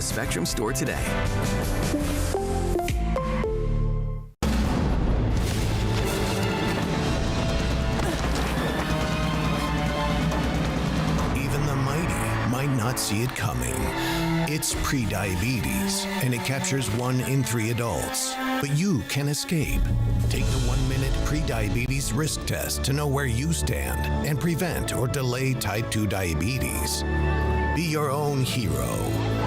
Spectrum store today. Even the mighty might not see it coming. It's prediabetes, and it captures 1 in 3 adults. But you can escape. Take the 1-minute prediabetes risk test to know where you stand and prevent or delay type 2 diabetes. Be your own hero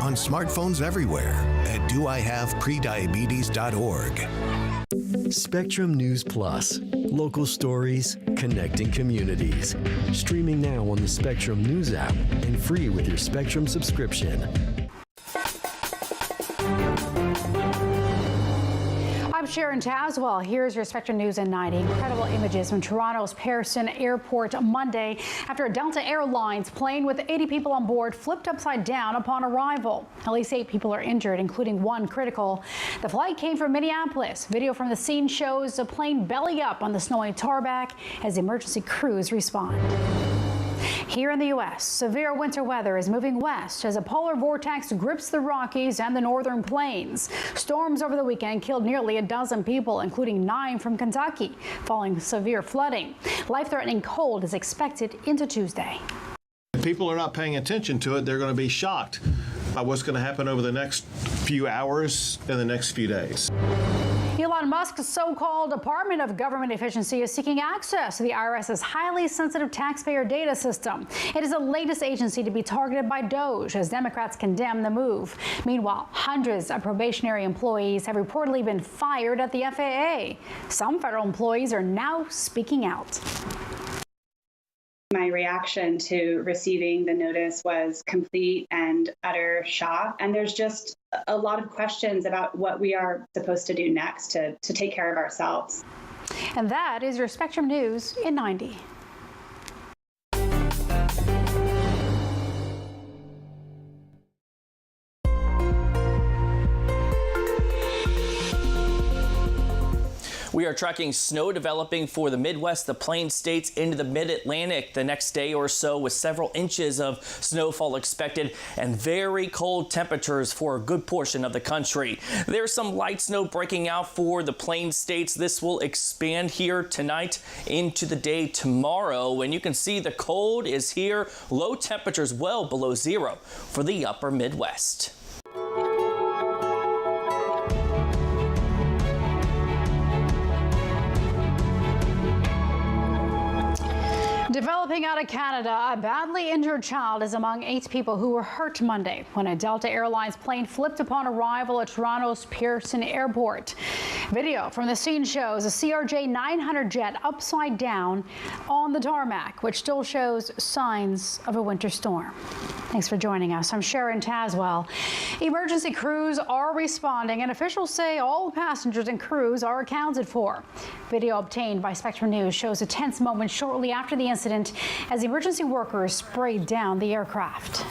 on smartphones everywhere at doihaveprediabetes.org. Spectrum News Plus. Local stories, connecting communities. Streaming now on the Spectrum News app and free with your Spectrum subscription. I'm Sharon Tazwell. Here's your Spectrum News in 90. Incredible images from Toronto's Pearson Airport Monday after a Delta Airlines plane with 80 people on board flipped upside down upon arrival. At least 8 people are injured, including 1 critical. The flight came from Minneapolis. Video from the scene shows the plane belly up on the snowy tarmac as emergency crews respond. Here in the U.S., severe winter weather is moving west as a polar vortex grips the Rockies and the northern plains. Storms over the weekend killed nearly a dozen people, including 9 from Kentucky, following severe flooding. Life-threatening cold is expected into Tuesday. If people are not paying attention to it, they're going to be shocked by what's going to happen over the next few hours and the next few days. Elon Musk's so-called Department of Government Efficiency is seeking access to the IRS's highly sensitive taxpayer data system. It is the latest agency to be targeted by DOJ as Democrats condemn the move. Meanwhile, hundreds of probationary employees have reportedly been fired at the FAA. Some federal employees are now speaking out. My reaction to receiving the notice was complete and utter shock. And there's just a lot of questions about what we are supposed to do next to take care of ourselves. And that is your Spectrum News in 90. We are tracking snow developing for the Midwest, the Plain States into the Mid-Atlantic the next day or so, with several inches of snowfall expected and very cold temperatures for a good portion of the country. There's some light snow breaking out for the Plain States. This will expand here tonight into the day tomorrow, and you can see the cold is here. Low temperatures well below 0 for the upper Midwest. Developing out of Canada, a badly injured child is among 8 people who were hurt Monday when a Delta Airlines plane flipped upon arrival at Toronto's Pearson Airport. Video from the scene shows a CRJ-900 jet upside down on the tarmac, which still shows signs of a winter storm. Thanks for joining us. I'm Sharon Tazwell. Emergency crews are responding, and officials say all passengers and crews are accounted for. Video obtained by Spectrum News shows a tense moment shortly after the incident as emergency workers sprayed down the aircraft.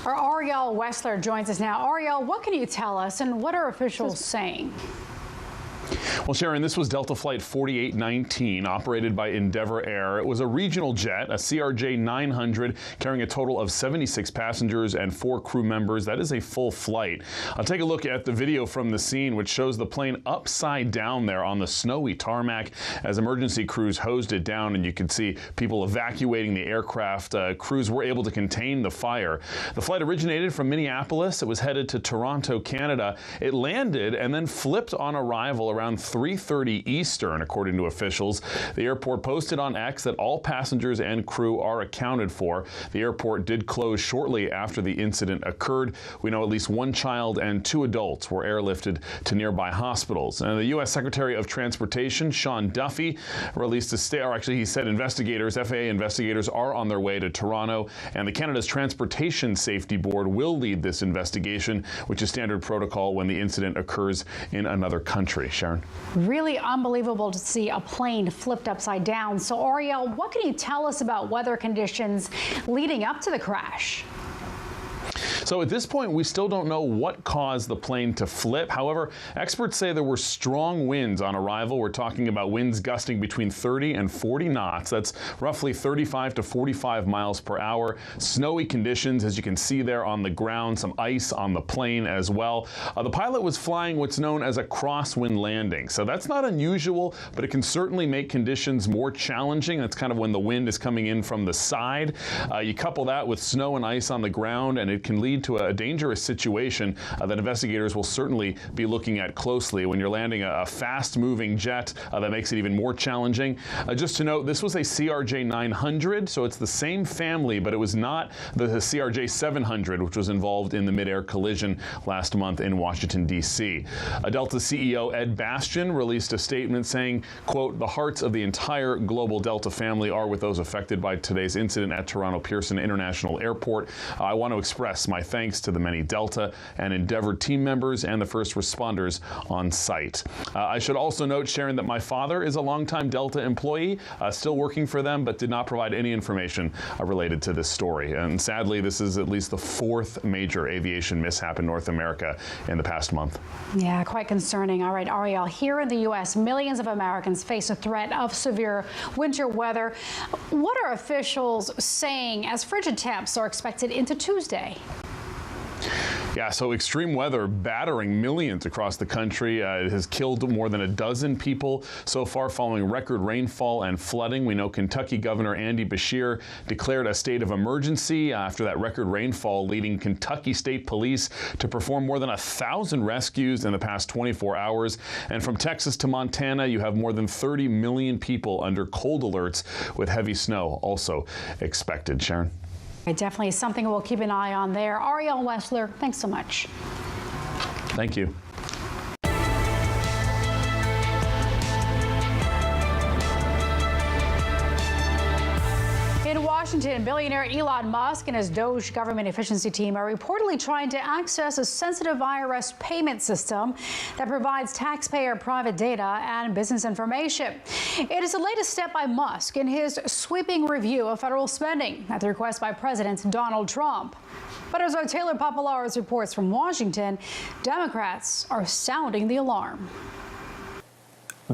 Our Ariel Wessler joins us now. Ariel, what can you tell us, and what are officials saying? Well, Sharon, this was Delta Flight 4819, operated by Endeavour Air. It was a regional jet, a CRJ-900, carrying a total of 76 passengers and 4 crew members. That is a full flight. I'll take a look at the video from the scene, which shows the plane upside down there on the snowy tarmac as emergency crews hosed it down, and you can see people evacuating the aircraft. Crews were able to contain the fire. The flight originated from Minneapolis. It was headed to Toronto, Canada. It landed and then flipped on arrival around 3:30 Eastern, according to officials. The airport posted on X that all passengers and crew are accounted for. The airport did close shortly after the incident occurred. We know at least 1 child and 2 adults were airlifted to nearby hospitals. And the U.S. Secretary of Transportation, Sean Duffy, released a statement, or actually he said FAA investigators are on their way to Toronto, and the Canada's Transportation Safety Board will lead this investigation, which is standard protocol when the incident occurs in another country. Sharon? Really unbelievable to see a plane flipped upside down. So, Ariel, what can you tell us about weather conditions leading up to the crash? So at this point, we still don't know what caused the plane to flip. However, experts say there were strong winds on arrival. We're talking about winds gusting between 30 and 40 knots. That's roughly 35 to 45 miles per hour. Snowy conditions, as you can see there on the ground, some ice on the plane as well. The pilot was flying what's known as a crosswind landing. So that's not unusual, but it can certainly make conditions more challenging. That's kind of when the wind is coming in from the side. You couple that with snow and ice on the ground, and it can lead to a dangerous situation that investigators will certainly be looking at closely. When you're landing a fast-moving jet, that makes it even more challenging. Just to note, this was a CRJ 900, so it's the same family, but it was not the CRJ 700, which was involved in the mid-air collision last month in Washington, D.C. Delta CEO Ed Bastian released a statement saying, quote, "The hearts of the entire global Delta family are with those affected by today's incident at Toronto Pearson International Airport. I want to express my thanks to the many Delta and Endeavour team members and the first responders on site." I should also note, Sharon, that my father is a longtime Delta employee, still working for them, but did not provide any information related to this story. And sadly, this is at least the fourth major aviation mishap in North America in the past month. Yeah, quite concerning. All right, Ariel, here in the U.S., millions of Americans face a threat of severe winter weather. What are officials saying as frigid temps are expected into Tuesday? Yeah, so extreme weather battering millions across the country. It has killed more than a dozen people so far following record rainfall and flooding. We know Kentucky Governor Andy Beshear declared a state of emergency after that record rainfall, leading Kentucky State Police to perform more than 1,000 rescues in the past 24 hours. And from Texas to Montana, you have more than 30 million people under cold alerts with heavy snow also expected. Sharon? Definitely something we'll keep an eye on there. Ariel Wessler, thanks so much. Thank you. In Washington, billionaire Elon Musk and his Doge government efficiency team are reportedly trying to access a sensitive IRS payment system that provides taxpayer private data and business information. It is the latest step by Musk in his sweeping review of federal spending at the request by President Donald Trump. But as our Taylor Popularis reports from Washington, Democrats are sounding the alarm.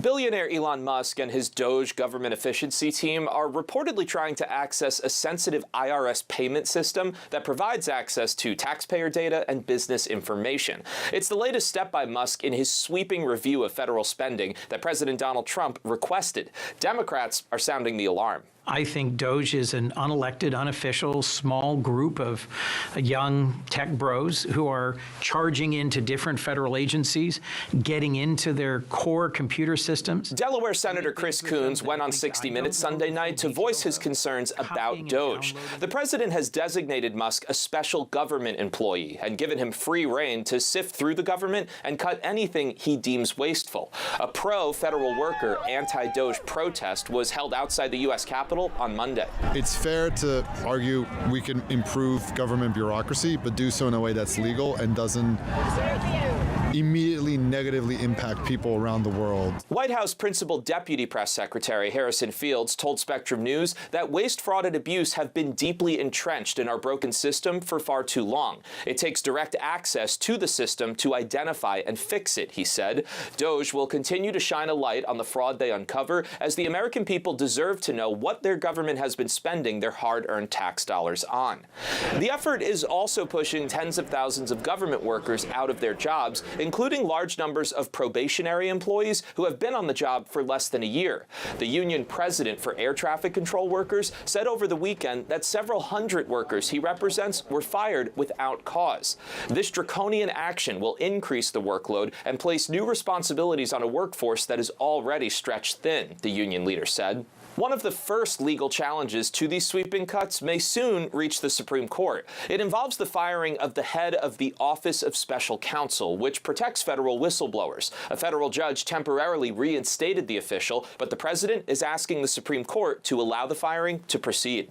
Billionaire Elon Musk and his Doge government efficiency team are reportedly trying to access a sensitive IRS payment system that provides access to taxpayer data and business information. It's the latest step by Musk in his sweeping review of federal spending that President Donald Trump requested. Democrats are sounding the alarm. I think Doge is an unelected, unofficial, small group of young tech bros who are charging into different federal agencies, getting into their core computer systems. Delaware Senator Chris Coons went on 60 Minutes Sunday night to voice his concerns about Doge. The president has designated Musk a special government employee and given him free rein to sift through the government and cut anything he deems wasteful. A pro-federal worker anti-Doge protest was held outside the U.S. Capitol on Monday. It's fair to argue we can improve government bureaucracy, but do so in a way that's legal and doesn't immediately negatively impact people around the world. White House Principal Deputy Press Secretary Harrison Fields told Spectrum News that waste, fraud, and abuse have been deeply entrenched in our broken system for far too long. It takes direct access to the system to identify and fix it, he said. Doge will continue to shine a light on the fraud they uncover, as the American people deserve to know what their government has been spending their hard-earned tax dollars on. The effort is also pushing tens of thousands of government workers out of their jobs, including large numbers of probationary employees who have been on the job for less than a year. The union president for air traffic control workers said over the weekend that several hundred workers he represents were fired without cause. This draconian action will increase the workload and place new responsibilities on a workforce that is already stretched thin, the union leader said. One of the first legal challenges to these sweeping cuts may soon reach the Supreme Court. It involves the firing of the head of the Office of Special Counsel, which protects federal whistleblowers. A federal judge temporarily reinstated the official, but the president is asking the Supreme Court to allow the firing to proceed.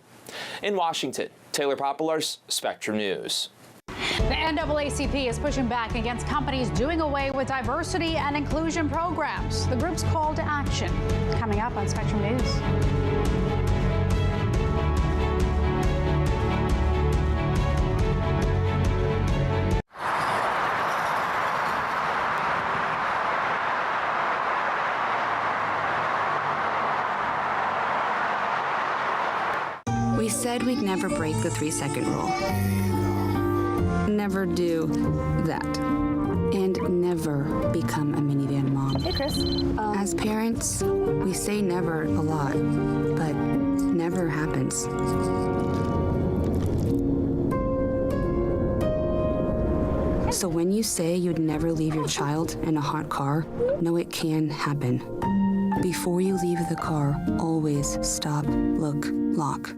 In Washington, Taylor Popularis, Spectrum News. The NAACP is pushing back against companies doing away with diversity and inclusion programs. The group's call to action. Coming up on Spectrum News. said we'd never break the 3-second rule. Never do that. And never become a minivan mom. Hey, Chris. As parents, we say never a lot, but never happens. So when you say you'd never leave your child in a hot car, know it can happen. Before you leave the car, always stop, look, lock.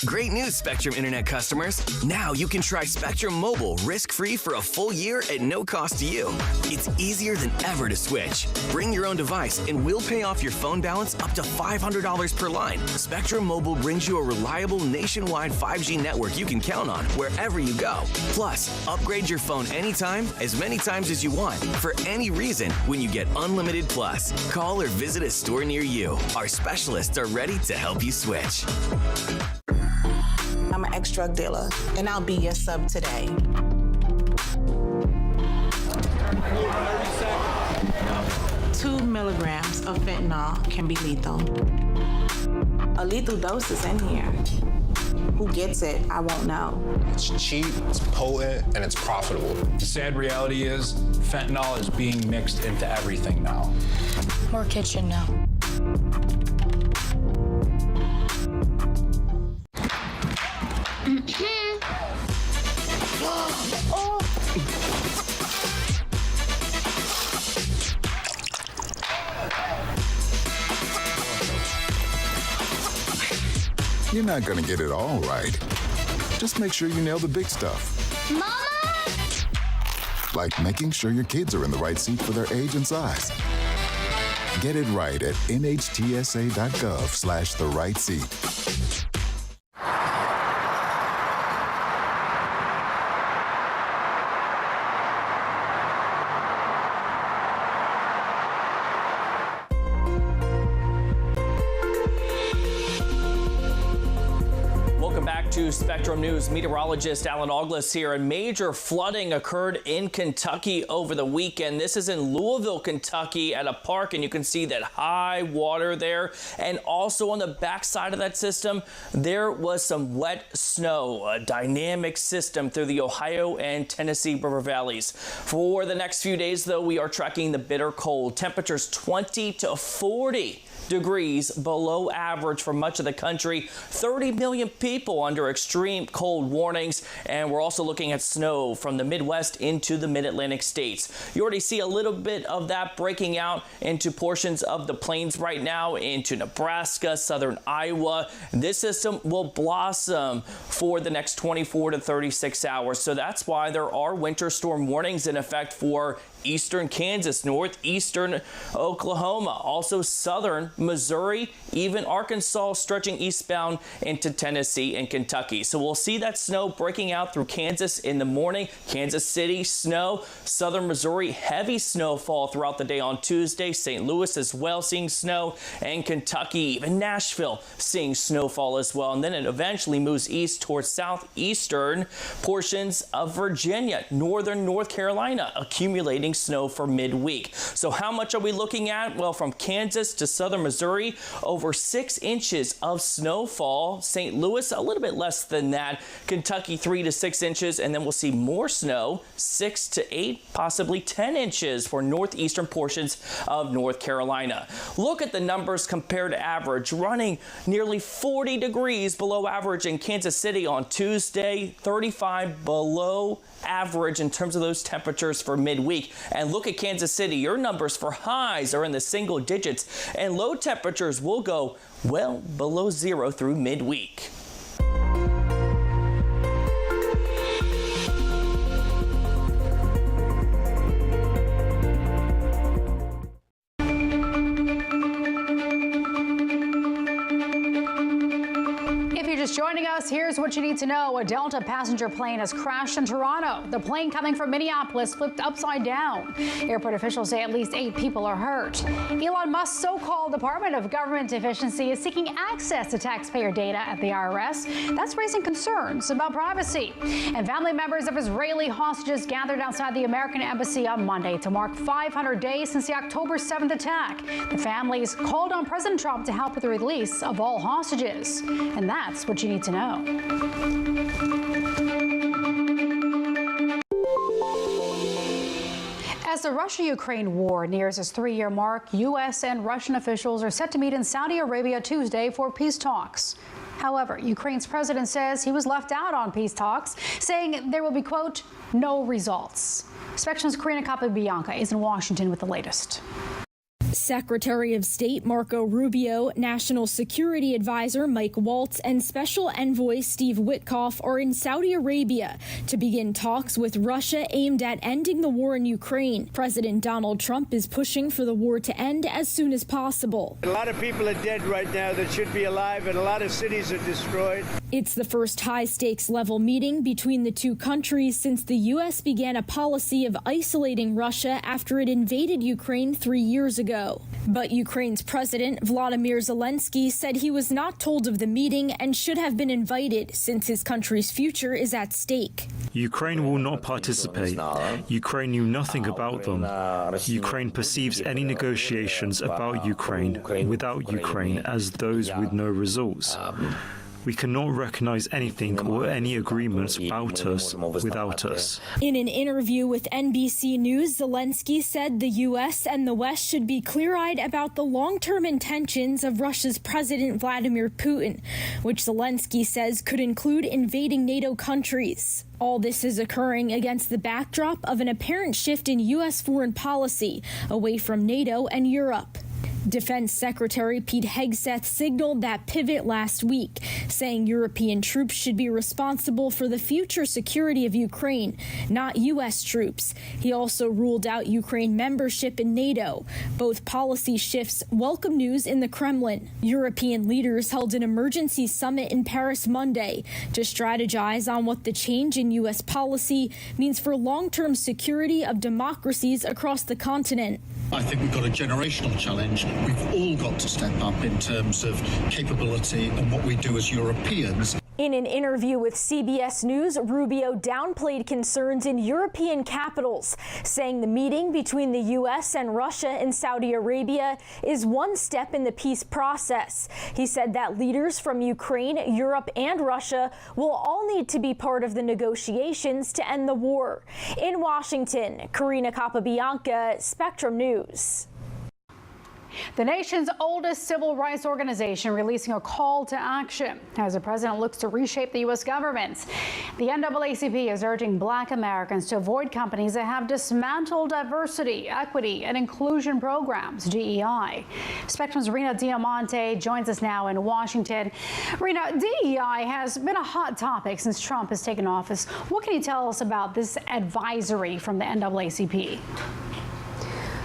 Great news, Spectrum Internet customers. Now you can try Spectrum Mobile risk-free for a full year at no cost to you. It's easier than ever to switch. Bring your own device and we'll pay off your phone balance up to $500 per line. Spectrum Mobile brings you a reliable nationwide 5G network you can count on wherever you go. Plus, upgrade your phone anytime, as many times as you want, for any reason when you get Unlimited Plus. Call or visit a store near you. Our specialists are ready to help you switch. I'm an ex-drug dealer, and I'll be your sub today. 2 milligrams of fentanyl can be lethal. A lethal dose is in here. Who gets it, I won't know. It's cheap, it's potent, and it's profitable. The sad reality is fentanyl is being mixed into everything now. More kitchen now. You're not gonna get it all right. Just make sure you nail the big stuff. Mama! Like making sure your kids are in the right seat for their age and size. Get it right at nhtsa.gov/the-right-seat. To Spectrum News, meteorologist Alan Ogles here. And major flooding occurred in Kentucky over the weekend. This is in Louisville, Kentucky at a park, and you can see that high water there. And also on the backside of that system, there was some wet snow, a dynamic system through the Ohio and Tennessee River valleys. For the next few days, though, we are tracking the bitter cold. Temperatures 20 to 40 degrees below average for much of the country. 30 million people under extreme cold warnings, and we're also looking at snow from the Midwest into the mid-Atlantic states. You already see a little bit of that breaking out into portions of the plains right now, into Nebraska, southern Iowa. This system will blossom for the next 24 to 36 hours. So that's why there are winter storm warnings in effect for eastern Kansas, northeastern Oklahoma, also southern Missouri, even Arkansas, stretching eastbound into Tennessee and Kentucky. So we'll see that snow breaking out through Kansas in the morning. Kansas City, snow. Southern Missouri, heavy snowfall throughout the day on Tuesday. St. Louis as well seeing snow, and Kentucky, even Nashville seeing snowfall as well. And then it eventually moves east towards southeastern portions of Virginia, northern North Carolina, accumulating snow for midweek. So how much are we looking at? Well, from Kansas to southern Missouri, over 6 inches of snowfall. St. Louis, a little bit less than that. Kentucky, 3 to 6 inches. And then we'll see more snow, 6 to 8, possibly 10 inches for northeastern portions of North Carolina. Look at the numbers compared to average, running nearly 40 degrees below average in Kansas City on Tuesday, 35 below average in terms of those temperatures for midweek. And look at Kansas City. Your numbers for highs are in the single digits, and low temperatures will go well below zero through midweek. Just joining us, here's what you need to know. A Delta passenger plane has crashed in Toronto. The plane coming from Minneapolis flipped upside down. Airport officials say at least 8 people are hurt. Elon Musk's so-called Department of Government Efficiency is seeking access to taxpayer data at the IRS. That's raising concerns about privacy. And family members of Israeli hostages gathered outside the American embassy on Monday to mark 500 days since the October 7th attack. The families called on President Trump to help with the release of all hostages. And that's what you need to know. know. As the Russia-Ukraine war nears its 3-year mark, U.S. and Russian officials are set to meet in Saudi Arabia Tuesday for peace talks. However, Ukraine's president says he was left out on peace talks, saying there will be, quote, no results. Spectrum's Karina Capabianca is in Washington with the latest. Secretary of State Marco Rubio, National Security Advisor Mike Waltz, and Special Envoy Steve Witkoff are in Saudi Arabia to begin talks with Russia aimed at ending the war in Ukraine. President Donald Trump is pushing for the war to end as soon as possible. A lot of people are dead right now that should be alive, and a lot of cities are destroyed. It's the first high-stakes level meeting between the two countries since the U.S. began a policy of isolating Russia after it invaded Ukraine 3 years ago. But Ukraine's President Volodymyr Zelensky said he was not told of the meeting and should have been invited since his country's future is at stake. Ukraine will not participate. Ukraine knew nothing about them. Ukraine perceives any negotiations about Ukraine without Ukraine as those with no results. We cannot recognize anything or any agreements about us without us. In an interview with NBC News, Zelensky said the U.S. and the West should be clear-eyed about the long-term intentions of Russia's President Vladimir Putin, which Zelensky says could include invading NATO countries. All this is occurring against the backdrop of an apparent shift in U.S. foreign policy away from NATO and Europe. Defense Secretary Pete Hegseth signaled that pivot last week, saying European troops should be responsible for the future security of Ukraine, not U.S. troops. He also ruled out Ukraine membership in NATO. Both policy shifts welcome news in the Kremlin. European leaders held an emergency summit in Paris Monday to strategize on what the change in U.S. policy means for long-term security of democracies across the continent. I think we've got a generational challenge. We've all got to step up in terms of capability and what we do as Europeans. In an interview with CBS News, Rubio downplayed concerns in European capitals, saying the meeting between the U.S. and Russia in Saudi Arabia is one step in the peace process. He said that leaders from Ukraine, Europe, and Russia will all need to be part of the negotiations to end the war. In Washington, Karina Capabianca, Spectrum News. The nation's oldest civil rights organization releasing a call to action as the president looks to reshape the U.S. government. The NAACP is urging Black Americans to avoid companies that have dismantled diversity, equity, and inclusion programs, DEI. Spectrum's Rena Diamante joins us now in Washington. Rena, DEI has been a hot topic since Trump has taken office. What can you tell us about this advisory from the NAACP?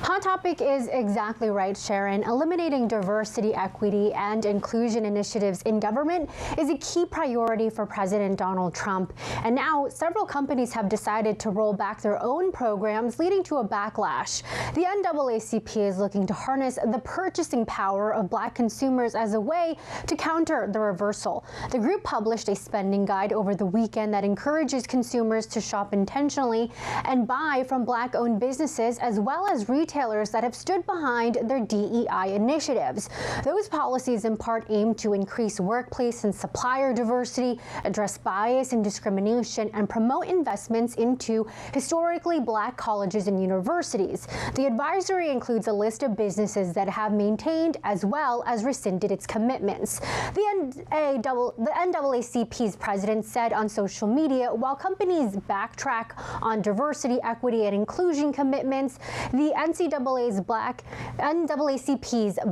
Hot topic is exactly right, Sharon. Eliminating diversity, equity, and inclusion initiatives in government is a key priority for President Donald Trump. And now several companies have decided to roll back their own programs, leading to a backlash. The NAACP is looking to harness the purchasing power of Black consumers as a way to counter the reversal. The group published a spending guide over the weekend that encourages consumers to shop intentionally and buy from Black-owned businesses as well as retailers that have stood behind their DEI initiatives. Those policies in part aim to increase workplace and supplier diversity, address bias and discrimination, and promote investments into historically Black colleges and universities. The advisory includes a list of businesses that have maintained as well as rescinded its commitments. The NAACP's president said on social media, while companies backtrack on diversity, equity, and inclusion commitments, the NAACP's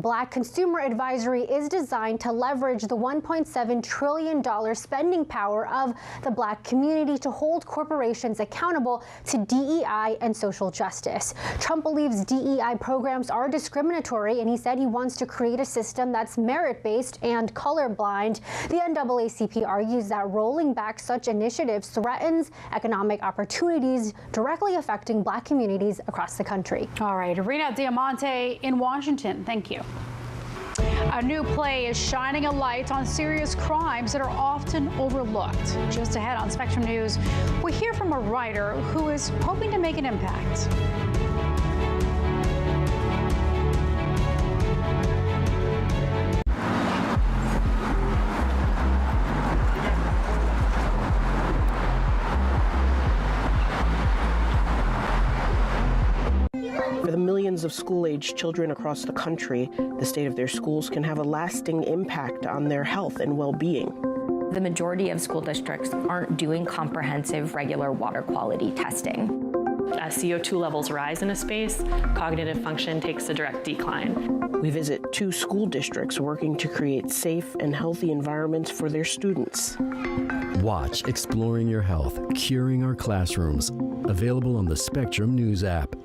Black Consumer Advisory is designed to leverage the $1.7 trillion spending power of the Black community to hold corporations accountable to DEI and social justice. Trump believes DEI programs are discriminatory, and he said he wants to create a system that's merit-based and colorblind. The NAACP argues that rolling back such initiatives threatens economic opportunities directly affecting Black communities across the country. All right, Rena Diamante in Washington, thank you. A new play is shining a light on serious crimes that are often overlooked. Just ahead on Spectrum News, we hear from a writer who is hoping to make an impact. millions of school-age children across the country, the state of their schools can have a lasting impact on their health and well-being. The majority of school districts aren't doing comprehensive regular water quality testing. As CO2 levels rise in a space, cognitive function takes a direct decline. We visit 2 school districts working to create safe and healthy environments for their students. Watch Exploring Your Health, Curing Our Classrooms. Available on the Spectrum News app.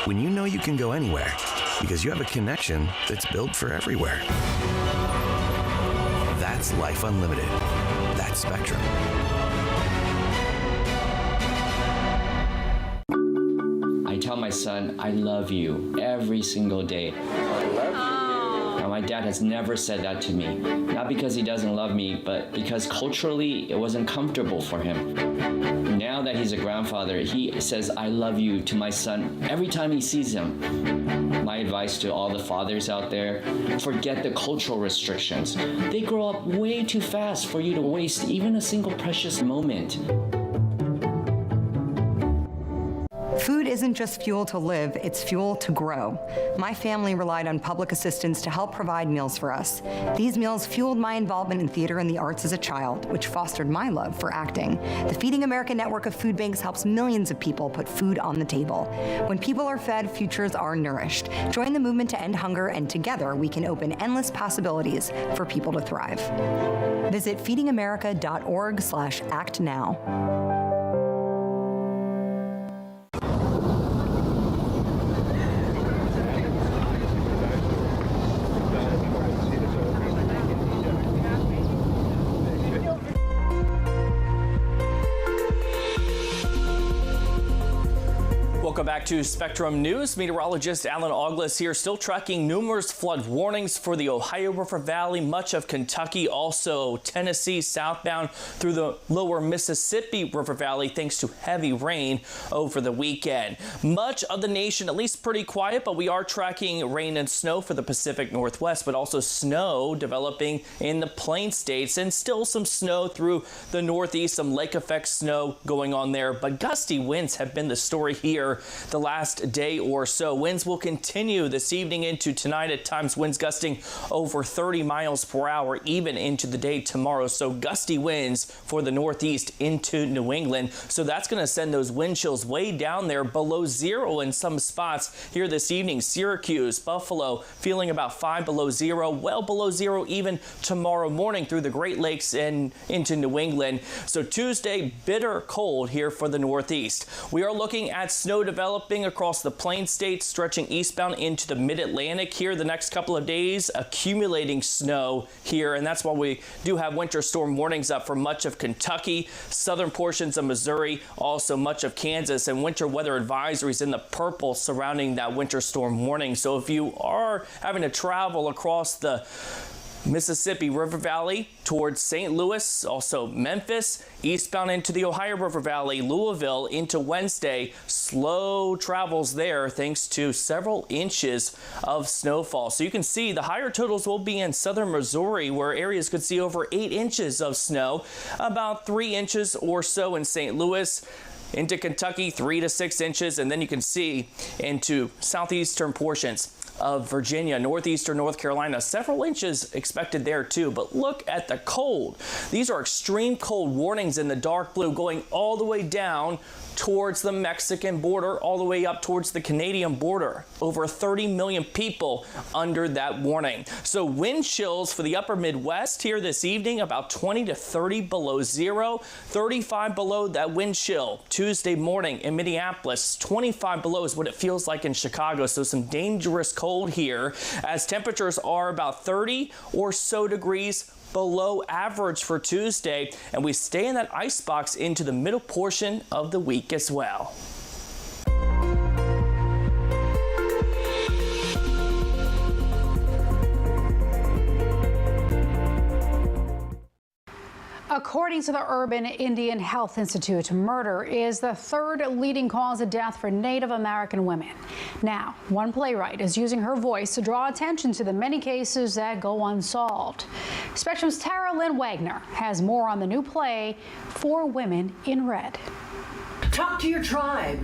When you know you can go anywhere because you have a connection that's built for everywhere. That's life unlimited. That's Spectrum. I tell my son, I love you every single day. I love you. Now, my dad has never said that to me. Not because he doesn't love me, but because culturally it wasn't comfortable for him. Now that he's a grandfather, he says, I love you to my son every time he sees him. My advice to all the fathers out there, forget the cultural restrictions. They grow up way too fast for you to waste even a single precious moment. Food isn't just fuel to live, it's fuel to grow. My family relied on public assistance to help provide meals for us. These meals fueled my involvement in theater and the arts as a child, which fostered my love for acting. The Feeding America network of food banks helps millions of people put food on the table. When people are fed, futures are nourished. Join the movement to end hunger, and together we can open endless possibilities for people to thrive. Visit feedingamerica.org/actnow. Welcome back to Spectrum News. Meteorologist Alan Auglis here, still tracking numerous flood warnings for the Ohio River Valley, much of Kentucky, also Tennessee southbound through the lower Mississippi River Valley, thanks to heavy rain over the weekend. Much of the nation, at least pretty quiet, but we are tracking rain and snow for the Pacific Northwest, but also snow developing in the Plain States, and still some snow through the Northeast, some lake effect snow going on there. But gusty winds have been the story here the last day or so. Winds will continue this evening into tonight, at times winds gusting over 30 miles per hour even into the day tomorrow. So gusty winds for the Northeast into New England. So that's going to send those wind chills way down there below zero in some spots here this evening. Syracuse, Buffalo feeling about 5 below zero, well below zero even tomorrow morning through the Great Lakes and into New England. So Tuesday, bitter cold here for the Northeast. We are looking at snow developing across the Plain States, stretching eastbound into the Mid-Atlantic here the next couple of days, accumulating snow here, and that's why we do have winter storm warnings up for much of Kentucky, southern portions of Missouri, also much of Kansas, and winter weather advisories in the purple surrounding that winter storm warning. So if you are having to travel across the Mississippi River Valley towards St. Louis, also Memphis, eastbound into the Ohio River Valley, Louisville into Wednesday. Slow travels there thanks to several inches of snowfall. So you can see the higher totals will be in southern Missouri, where areas could see over 8 inches of snow, about 3 inches or so in St. Louis. Into Kentucky, 3 to 6 inches, and then you can see into southeastern portions of Virginia, northeastern North Carolina, several inches expected there too. But look at the cold. These are extreme cold warnings in the dark blue, going all the way down towards the Mexican border, all the way up towards the Canadian border. Over 30 million people under that warning. So wind chills for the upper Midwest here this evening, about 20 to 30 below zero, 35 below that wind chill. Tuesday morning in Minneapolis, 25 below is what it feels like in Chicago. So some dangerous cold here, as temperatures are about 30 or so degrees below average for Tuesday, and we stay in that icebox into the middle portion of the week as well. According to the Urban Indian Health Institute, murder is the third leading cause of death for Native American women. Now, one playwright is using her voice to draw attention to the many cases that go unsolved. Spectrum's Tara Lynn Wagner has more on the new play, 4 Women in Red. Talk to your tribe.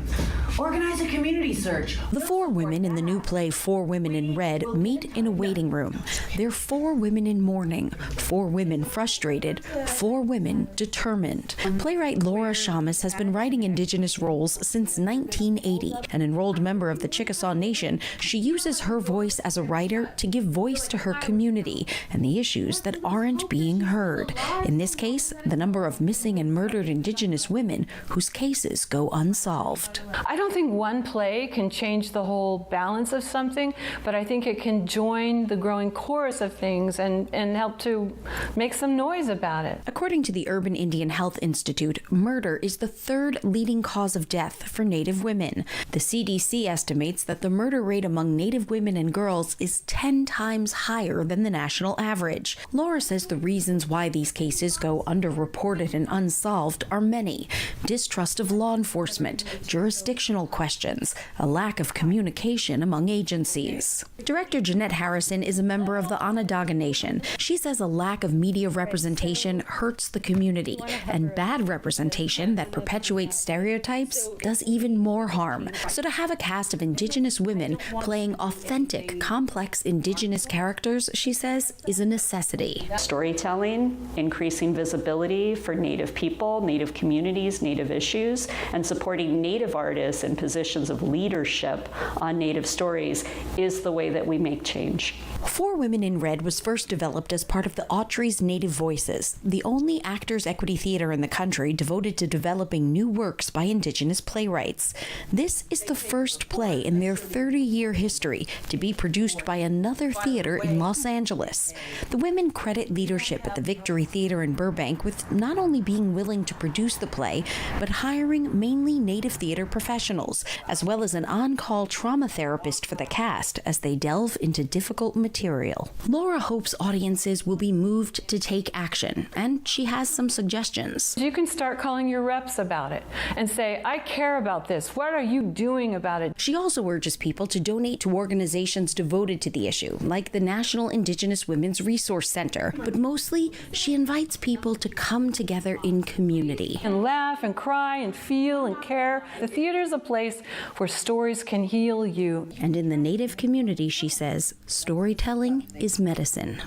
Organize a community search. The 4 women in the new play 4 Women in Red meet in a waiting room. They're 4 women in mourning, 4 women frustrated, 4 women determined. Playwright Laura Shamus has been writing Indigenous roles since 1980. An enrolled member of the Chickasaw Nation, she uses her voice as a writer to give voice to her community and the issues that aren't being heard. In this case, the number of missing and murdered Indigenous women whose cases go unsolved. I don't think one play can change the whole balance of something, but I think it can join the growing chorus of things and help to make some noise about it. According to the Urban Indian Health Institute, murder is the 3rd leading cause of death for Native women. The CDC estimates that the murder rate among Native women and girls is 10 times higher than the national average. Laura says the reasons why these cases go underreported and unsolved are many. Distrust of law enforcement, jurisdictional questions, a lack of communication among agencies. Director Jeanette Harrison is a member of the Onondaga Nation. She says a lack of media representation hurts the community, and bad representation that perpetuates stereotypes does even more harm. So to have a cast of Indigenous women playing authentic, complex Indigenous characters, she says, is a necessity. Storytelling, increasing visibility for Native people, Native communities, Native issues, and supporting Native artists in positions of leadership on Native stories is the way that we make change. 4 Women in Red was first developed as part of the Autry's Native Voices, the only Actors Equity Theater in the country devoted to developing new works by Indigenous playwrights. This is the first play in their 30-year history to be produced by another theater in Los Angeles. The women credit leadership at the Victory Theater in Burbank with not only being willing to produce the play, but hiring mainly Native theater professionals, as well as an on-call trauma therapist for the cast as they delve into difficult material. Laura hopes audiences will be moved to take action, and she has some suggestions. You can start calling your reps about it and say, I care about this. What are you doing about it? She also urges people to donate to organizations devoted to the issue, like the National Indigenous Women's Resource Center. But mostly, she invites people to come together in community. And laugh and cry and feel and care. The theater is a place where stories can heal you. And in the Native community, she says, storytelling is medicine.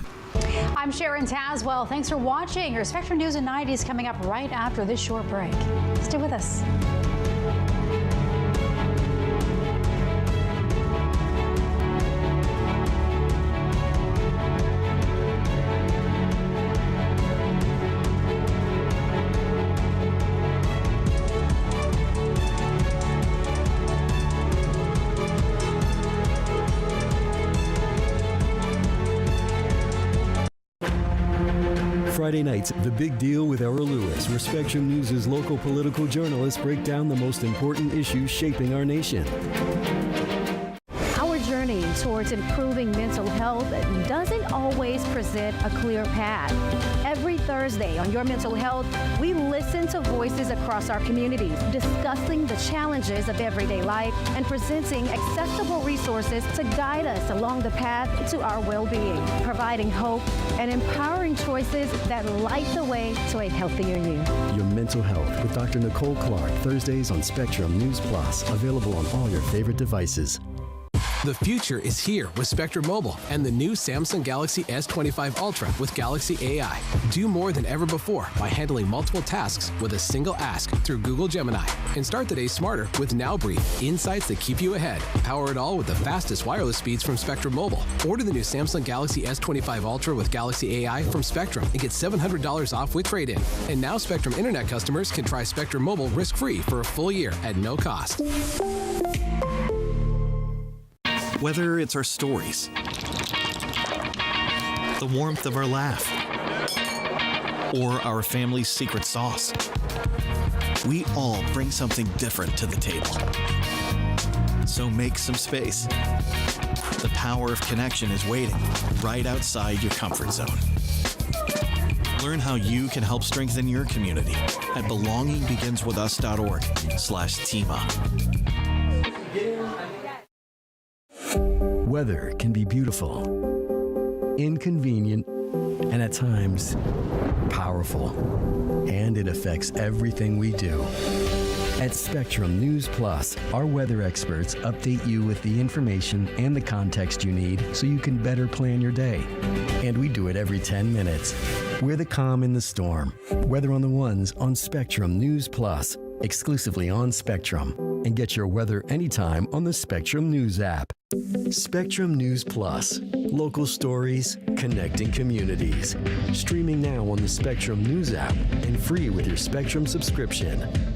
I'm Sharon Tazwell. Thanks for watching. Your Spectrum News at 90 is coming up right after this short break. Stay with us. Friday nights, The Big Deal with Errol Lewis, where Spectrum News' local political journalists break down the most important issues shaping our nation. Our journey towards improving mental health doesn't always present a clear path. Every Thursday on Your Mental Health, we listen to voices across our communities, discussing the challenges of everyday life and presenting accessible resources to guide us along the path to our well-being, providing hope and empowering choices that light the way to a healthier you. Your Mental Health with Dr. Nicole Clark, Thursdays on Spectrum News Plus, available on all your favorite devices. The future is here with Spectrum Mobile and the new Samsung Galaxy S25 Ultra with Galaxy AI. Do more than ever before by handling multiple tasks with a single ask through Google Gemini. And start the day smarter with Now Brief, insights that keep you ahead. Power it all with the fastest wireless speeds from Spectrum Mobile. Order the new Samsung Galaxy S25 Ultra with Galaxy AI from Spectrum and get $700 off with trade-in. And now Spectrum Internet customers can try Spectrum Mobile risk-free for a full year at no cost. Whether it's our stories, the warmth of our laugh, or our family's secret sauce, we all bring something different to the table. So make some space. The power of connection is waiting right outside your comfort zone. Learn how you can help strengthen your community at belongingbeginswithus.org/teamup. Weather can be beautiful, inconvenient, and at times powerful. And it affects everything we do. At Spectrum News Plus, our weather experts update you with the information and the context you need so you can better plan your day. And we do it every 10 minutes. We're the calm in the storm. Weather on the Ones on Spectrum News Plus, exclusively on Spectrum. And get your weather anytime on the Spectrum News app. Spectrum News Plus. Local stories, connecting communities. Streaming now on the Spectrum News app and free with your Spectrum subscription.